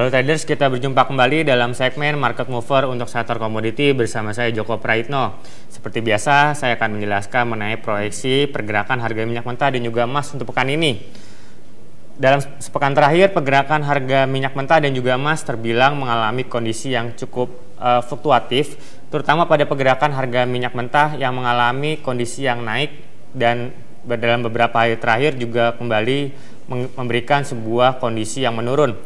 Halo traders, kita berjumpa kembali dalam segmen Market Mover untuk sektor komoditi bersama saya Joko Praitno. Seperti biasa, saya akan menjelaskan mengenai proyeksi pergerakan harga minyak mentah dan juga emas untuk pekan ini. Dalam sepekan terakhir, pergerakan harga minyak mentah dan juga emas terbilang mengalami kondisi yang cukup fluktuatif, terutama pada pergerakan harga minyak mentah yang mengalami kondisi yang naik dan dalam beberapa hari terakhir juga kembali memberikan sebuah kondisi yang menurun.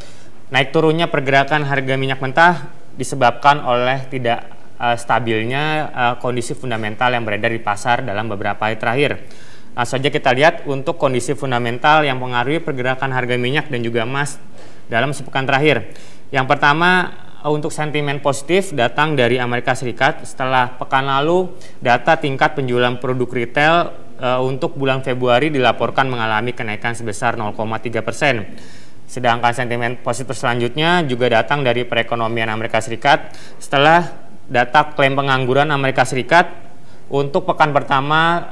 Naik turunnya pergerakan harga minyak mentah disebabkan oleh tidak stabilnya kondisi fundamental yang beredar di pasar dalam beberapa hari terakhir. Langsung saja kita lihat untuk kondisi fundamental yang mempengaruhi pergerakan harga minyak dan juga emas dalam sepekan terakhir. Yang pertama, untuk sentimen positif datang dari Amerika Serikat setelah pekan lalu data tingkat penjualan produk retail untuk bulan Februari dilaporkan mengalami kenaikan sebesar 0,3%. Sedangkan sentimen positif selanjutnya juga datang dari perekonomian Amerika Serikat setelah data klaim pengangguran Amerika Serikat untuk pekan pertama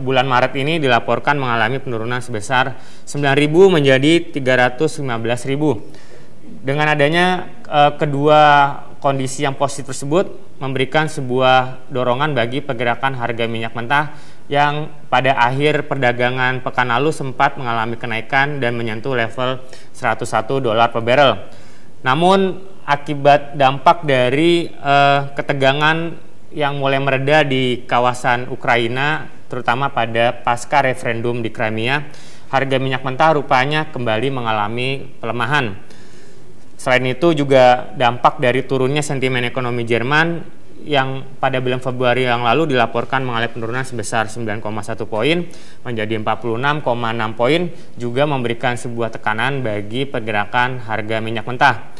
bulan Maret ini dilaporkan mengalami penurunan sebesar 9.000 menjadi 315.000. Dengan adanya kedua kondisi yang positif tersebut memberikan sebuah dorongan bagi pergerakan harga minyak mentah yang pada akhir perdagangan pekan lalu sempat mengalami kenaikan dan menyentuh level $101 per barrel. Namun akibat dampak dari ketegangan yang mulai mereda di kawasan Ukraina, terutama pada pasca referendum di Crimea, harga minyak mentah rupanya kembali mengalami pelemahan. Selain itu juga dampak dari turunnya sentimen ekonomi Jerman yang pada bulan Februari yang lalu dilaporkan mengalami penurunan sebesar 9,1 poin menjadi 46,6 poin juga memberikan sebuah tekanan bagi pergerakan harga minyak mentah.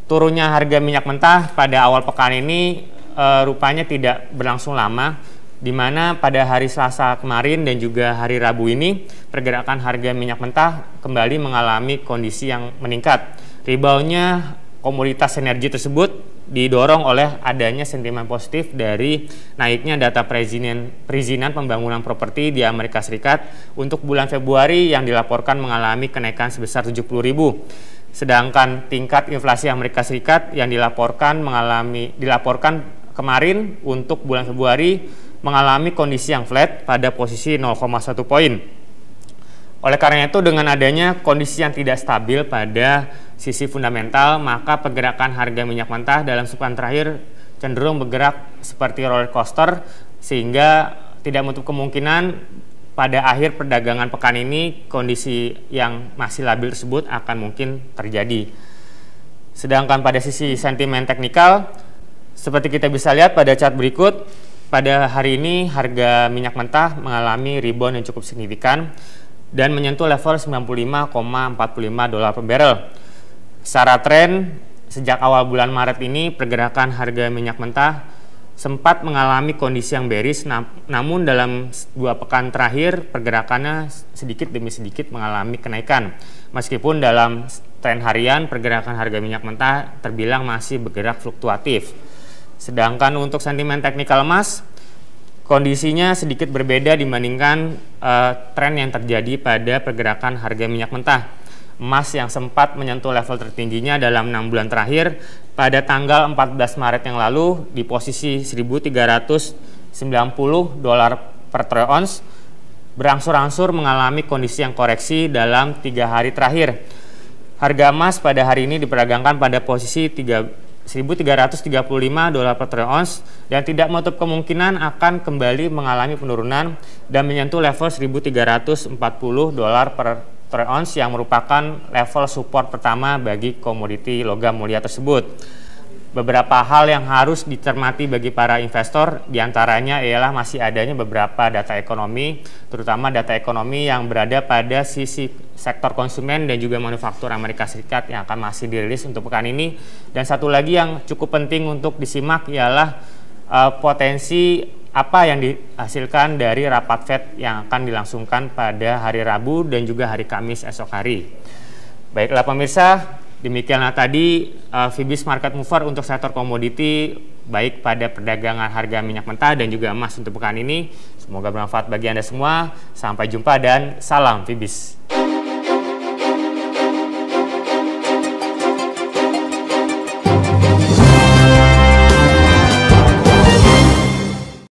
Turunnya harga minyak mentah pada awal pekan ini rupanya tidak berlangsung lama, di mana pada hari Selasa kemarin dan juga hari Rabu ini pergerakan harga minyak mentah kembali mengalami kondisi yang meningkat. Reboundnya komoditas energi tersebut didorong oleh adanya sentimen positif dari naiknya data perizinan pembangunan properti di Amerika Serikat untuk bulan Februari yang dilaporkan mengalami kenaikan sebesar 70.000. Sedangkan tingkat inflasi Amerika Serikat yang dilaporkan kemarin untuk bulan Februari mengalami kondisi yang flat pada posisi 0,1 poin. Oleh karena itu, dengan adanya kondisi yang tidak stabil pada sisi fundamental, maka pergerakan harga minyak mentah dalam sepekan terakhir cenderung bergerak seperti roller coaster, sehingga tidak menutup kemungkinan pada akhir perdagangan pekan ini kondisi yang masih labil tersebut akan mungkin terjadi. Sedangkan pada sisi sentimen teknikal, seperti kita bisa lihat pada chart berikut, pada hari ini harga minyak mentah mengalami rebound yang cukup signifikan dan menyentuh level $95,45 per barrel. Secara tren, sejak awal bulan Maret ini pergerakan harga minyak mentah sempat mengalami kondisi yang bearish, namun dalam 2 pekan terakhir pergerakannya sedikit demi sedikit mengalami kenaikan. Meskipun dalam tren harian pergerakan harga minyak mentah terbilang masih bergerak fluktuatif. Sedangkan untuk sentimen teknikal emas, kondisinya sedikit berbeda dibandingkan tren yang terjadi pada pergerakan harga minyak mentah. Emas yang sempat menyentuh level tertingginya dalam 6 bulan terakhir pada tanggal 14 Maret yang lalu di posisi $1.390 per troy ounce, berangsur-angsur mengalami kondisi yang koreksi dalam 3 hari terakhir. Harga emas pada hari ini diperdagangkan pada posisi $1.335 per troy ounce dan tidak menutup kemungkinan akan kembali mengalami penurunan dan menyentuh level $1.340 per troy ounce yang merupakan level support pertama bagi komoditi logam mulia tersebut. Beberapa hal yang harus dicermati bagi para investor diantaranya ialah masih adanya beberapa data ekonomi, terutama data ekonomi yang berada pada sisi sektor konsumen dan juga manufaktur Amerika Serikat yang akan masih dirilis untuk pekan ini. Dan satu lagi yang cukup penting untuk disimak ialah potensi apa yang dihasilkan dari rapat Fed yang akan dilangsungkan pada hari Rabu dan juga hari Kamis esok hari. Baiklah pemirsa, demikianlah tadi Fibis Market Mover untuk sektor komoditi baik pada perdagangan harga minyak mentah dan juga emas untuk pekan ini. Semoga bermanfaat bagi Anda semua. Sampai jumpa dan salam Fibis.